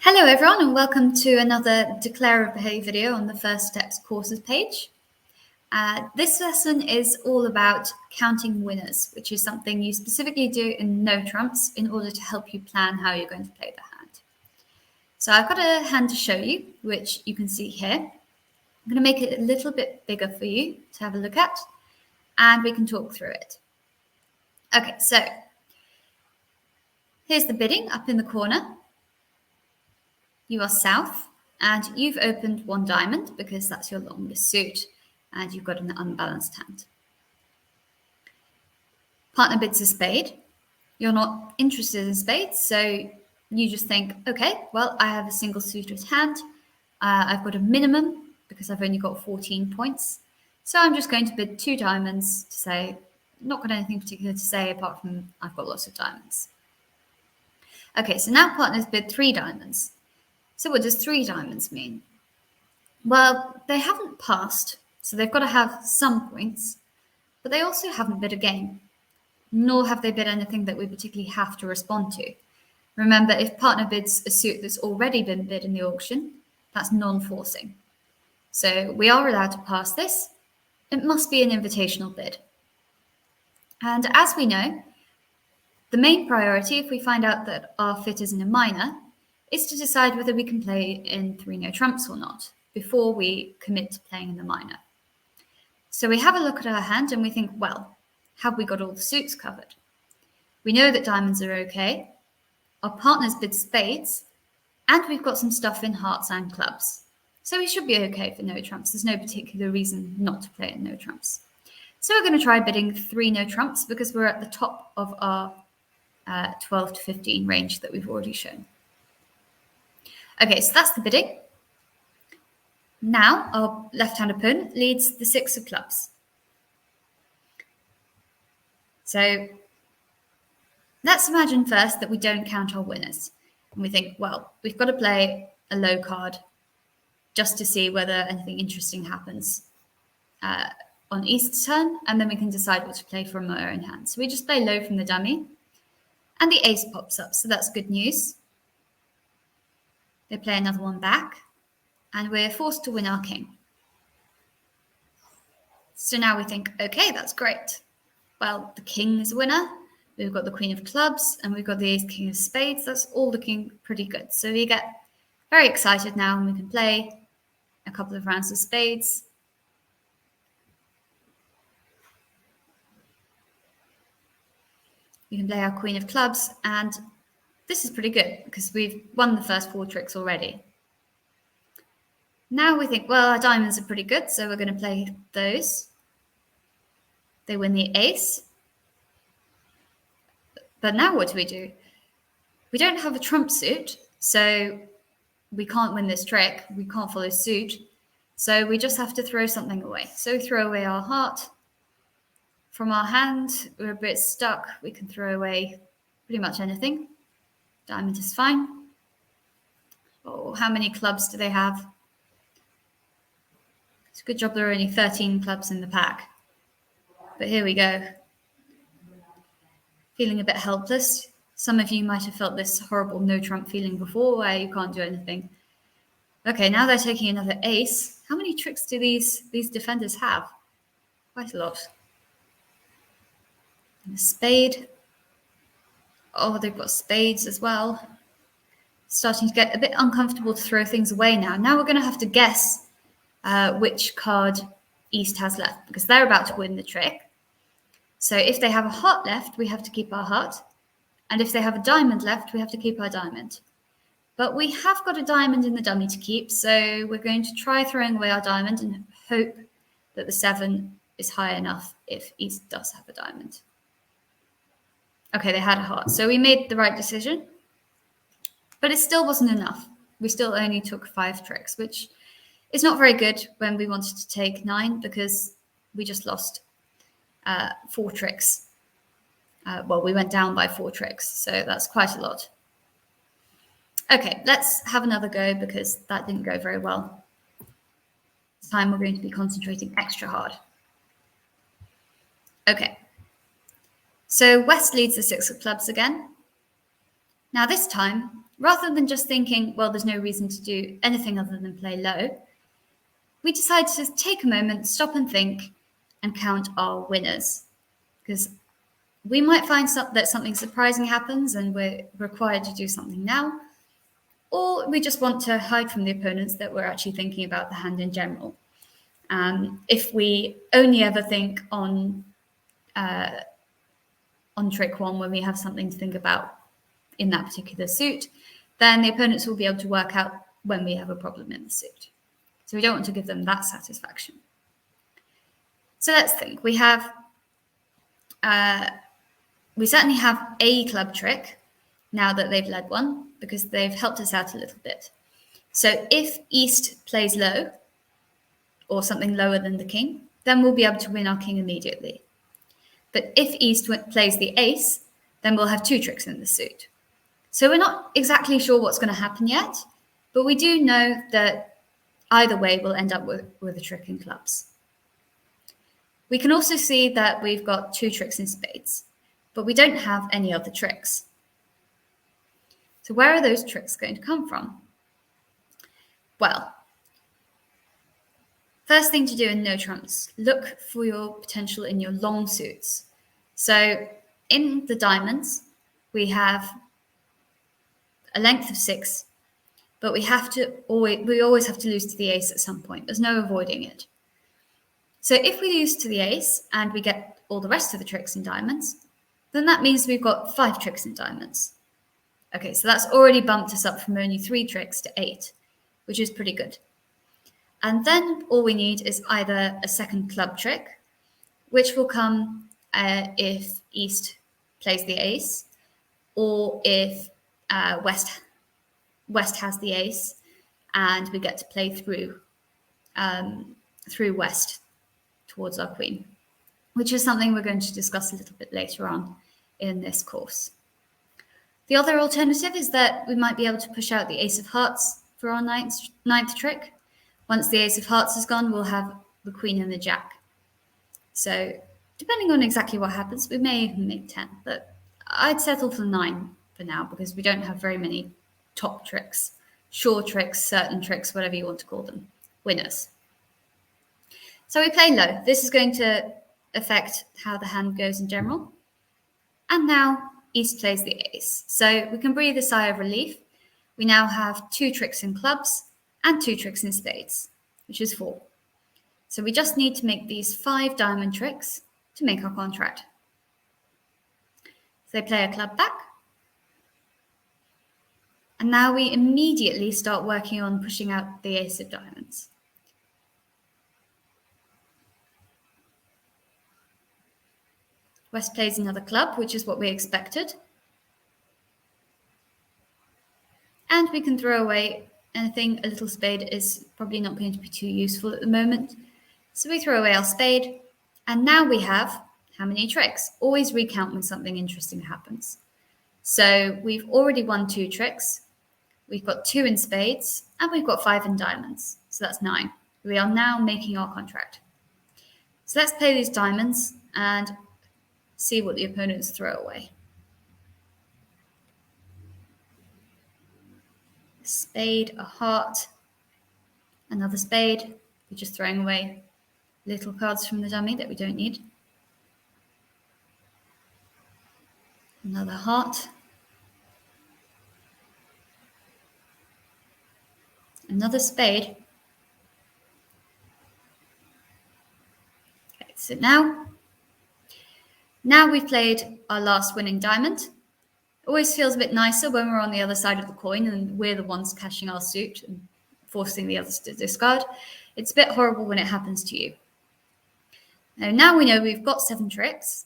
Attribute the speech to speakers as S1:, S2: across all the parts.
S1: Hello everyone and welcome to another Declare a Behaviour video on the First Steps courses page. This lesson is all about counting winners, which is something you specifically do in no trumps in order to help you plan how you're going to play the hand. So I've got a hand to show you, which you can see here. I'm going to make it a little bit bigger for you to have a look at, and we can talk through it. Okay, so here's the bidding up in the corner. You are south and you've opened one diamond because that's your longest suit and you've got an unbalanced hand. Partner bids a spade. You're not interested in spades, so you just think, okay, well, I have a single suited hand. I've got a minimum because I've only got 14 points. So I'm just going to bid 2 diamonds to say, not got anything particular to say apart from I've got lots of diamonds. Okay, so now partners bid 3 diamonds. So what does 3 diamonds mean? Well, they haven't passed, so they've got to have some points, but they also haven't bid a game, nor have they bid anything that we particularly have to respond to. Remember, if partner bids a suit that's already been bid in the auction, that's non-forcing. So we are allowed to pass this. It must be an invitational bid. And as we know, the main priority, if we find out that our fit is in a minor, is to decide whether we can play in 3 no trumps or not before we commit to playing in the minor. So we have a look at our hand and we think, well, have we got all the suits covered? We know that diamonds are okay, our partners bid spades, and we've got some stuff in hearts and clubs. So we should be okay for no trumps. There's no particular reason not to play in no trumps. So we're going to try bidding 3 no trumps because we're at the top of our 12 to 15 range that we've already shown. Okay, so that's the bidding. Now our left-hand opponent leads the 6 of clubs. So let's imagine first that we don't count our winners. And we think, well, we've got to play a low card just to see whether anything interesting happens on East's turn, and then we can decide what to play from our own hand. So we just play low from the dummy, and the ace pops up, so that's good news. They play another one back, and we're forced to win our king. So now we think, okay, that's great. Well, the king is a winner. We've got the queen of clubs, and we've got the ace king of spades. That's all looking pretty good. So we get very excited now, and we can play a couple of rounds of spades. We can play our queen of clubs, and this is pretty good because we've won the first 4 tricks already. Now we think, well, our diamonds are pretty good, so we're going to play those. They win the ace. But now what do? We don't have a trump suit, so we can't win this trick. We can't follow suit. So we just have to throw something away. So we throw away our heart. From our hand, we're a bit stuck. We can throw away pretty much anything. Diamond is fine. Oh, how many clubs do they have? It's a good job there are only 13 clubs in the pack. But here we go. Feeling a bit helpless. Some of you might have felt this horrible no trump feeling before where you can't do anything. Okay, now they're taking another ace. How many tricks do these defenders have? Quite a lot. And a spade. Oh, they've got spades as well. Starting to get a bit uncomfortable to throw things away now. Now we're going to have to guess which card East has left because they're about to win the trick. So if they have a heart left, we have to keep our heart. And if they have a diamond left, we have to keep our diamond. But we have got a diamond in the dummy to keep, so we're going to try throwing away our diamond and hope that the 7 is high enough if East does have a diamond. Okay, they had a heart. So we made the right decision, but it still wasn't enough. We still only took 5 tricks, which is not very good when we wanted to take 9 because we just lost 4 tricks. Well, we went down by 4 tricks, so that's quite a lot. Okay, let's have another go because that didn't go very well. This time we're going to be concentrating extra hard. Okay. So West leads the 6 of clubs again. Now this time, rather than just thinking, well, there's no reason to do anything other than play low, we decide to take a moment, stop and think, and count our winners. Because we might find that something surprising happens and we're required to do something now, or we just want to hide from the opponents that we're actually thinking about the hand in general. If we only ever think on trick one when we have something to think about in that particular suit, then the opponents will be able to work out when we have a problem in the suit. So we don't want to give them that satisfaction. So let's think. We certainly have a club trick now that they've led one, because they've helped us out a little bit. So if East plays low, or something lower than the king, then we'll be able to win our king immediately. But if East plays the ace, then we'll have two tricks in the suit. So we're not exactly sure what's going to happen yet, but we do know that either way we'll end up with a trick in clubs. We can also see that we've got two tricks in spades, but we don't have any other tricks. So where are those tricks going to come from? Well, first thing to do in no trumps, look for your potential in your long suits. So in the diamonds, we have a length of 6, but we always have to lose to the ace at some point. There's no avoiding it. So if we lose to the ace and we get all the rest of the tricks in diamonds, then that means we've got 5 tricks in diamonds. Okay, so that's already bumped us up from only 3 tricks to 8, which is pretty good. And then all we need is either a second club trick, which will come if East plays the ace, or if West has the ace, and we get to play through West towards our queen, which is something we're going to discuss a little bit later on in this course. The other alternative is that we might be able to push out the ace of hearts for our ninth trick. Once the ace of hearts is gone, we'll have the queen and the jack. So depending on exactly what happens, we may even make 10, but I'd settle for 9 for now because we don't have very many top tricks, sure tricks, certain tricks, whatever you want to call them, winners. So we play low. This is going to affect how the hand goes in general. And now East plays the ace. So we can breathe a sigh of relief. We now have 2 tricks in clubs and 2 tricks in spades, which is 4. So we just need to make these 5 diamond tricks to make our contract. So they play a club back. And now we immediately start working on pushing out the ace of diamonds. West plays another club, which is what we expected. And we can throw away anything. A little spade is probably not going to be too useful at the moment. So we throw away our spade. And now we have how many tricks? Always recount when something interesting happens. So we've already won 2 tricks. We've got 2 in spades, and we've got 5 in diamonds. So that's 9. We are now making our contract. So let's play these diamonds and see what the opponents throw away. A spade, a heart, another spade. We're just throwing away little cards from the dummy that we don't need. Another heart. Another spade. Okay, so now we've played our last winning diamond. It always feels a bit nicer when we're on the other side of the coin and we're the ones cashing our suit and forcing the others to discard. It's a bit horrible when it happens to you. Now we know we've got 7 tricks,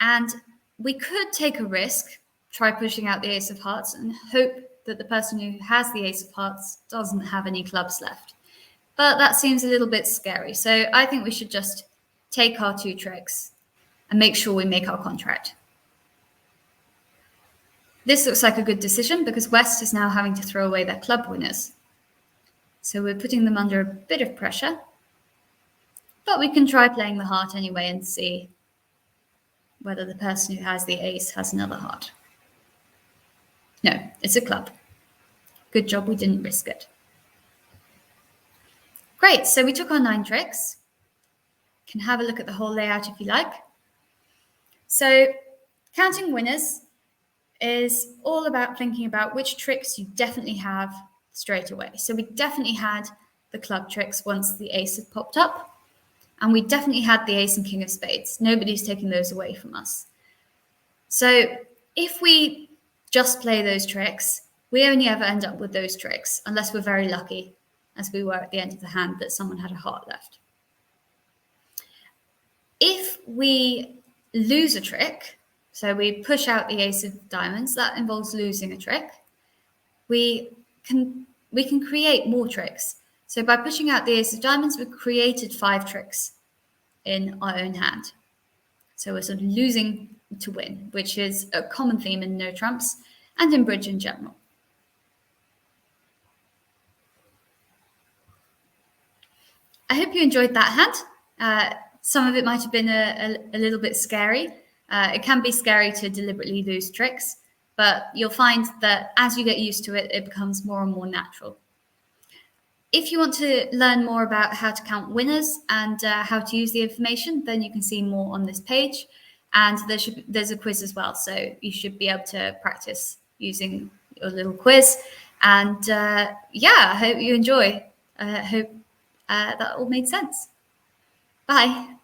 S1: and we could take a risk, try pushing out the ace of hearts and hope that the person who has the ace of hearts doesn't have any clubs left. But that seems a little bit scary. So I think we should just take our 2 tricks and make sure we make our contract. This looks like a good decision because West is now having to throw away their club winners. So we're putting them under a bit of pressure, but we can try playing the heart anyway and see whether the person who has the ace has another heart. No, it's a club. Good job we didn't risk it. Great, so we took our 9 tricks. Can have a look at the whole layout if you like. So counting winners is all about thinking about which tricks you definitely have straight away. So we definitely had the club tricks once the ace had popped up, and we definitely had the ace and king of spades. Nobody's taking those away from us. So if we just play those tricks, we only ever end up with those tricks, unless we're very lucky, as we were at the end of the hand, that someone had a heart left. If we lose a trick, so we push out the ace of diamonds, that involves losing a trick, we can create more tricks. So by pushing out the ace of diamonds, we've created 5 tricks in our own hand. So we're sort of losing to win, which is a common theme in no trumps and in bridge in general. I hope you enjoyed that hand. Some of it might have been a little bit scary. It can be scary to deliberately lose tricks, but you'll find that as you get used to it, it becomes more and more natural. If you want to learn more about how to count winners and how to use the information, then you can see more on this page. And there's a quiz as well, so you should be able to practice using your little quiz. And yeah, I hope you enjoy. I hope that all made sense. Bye.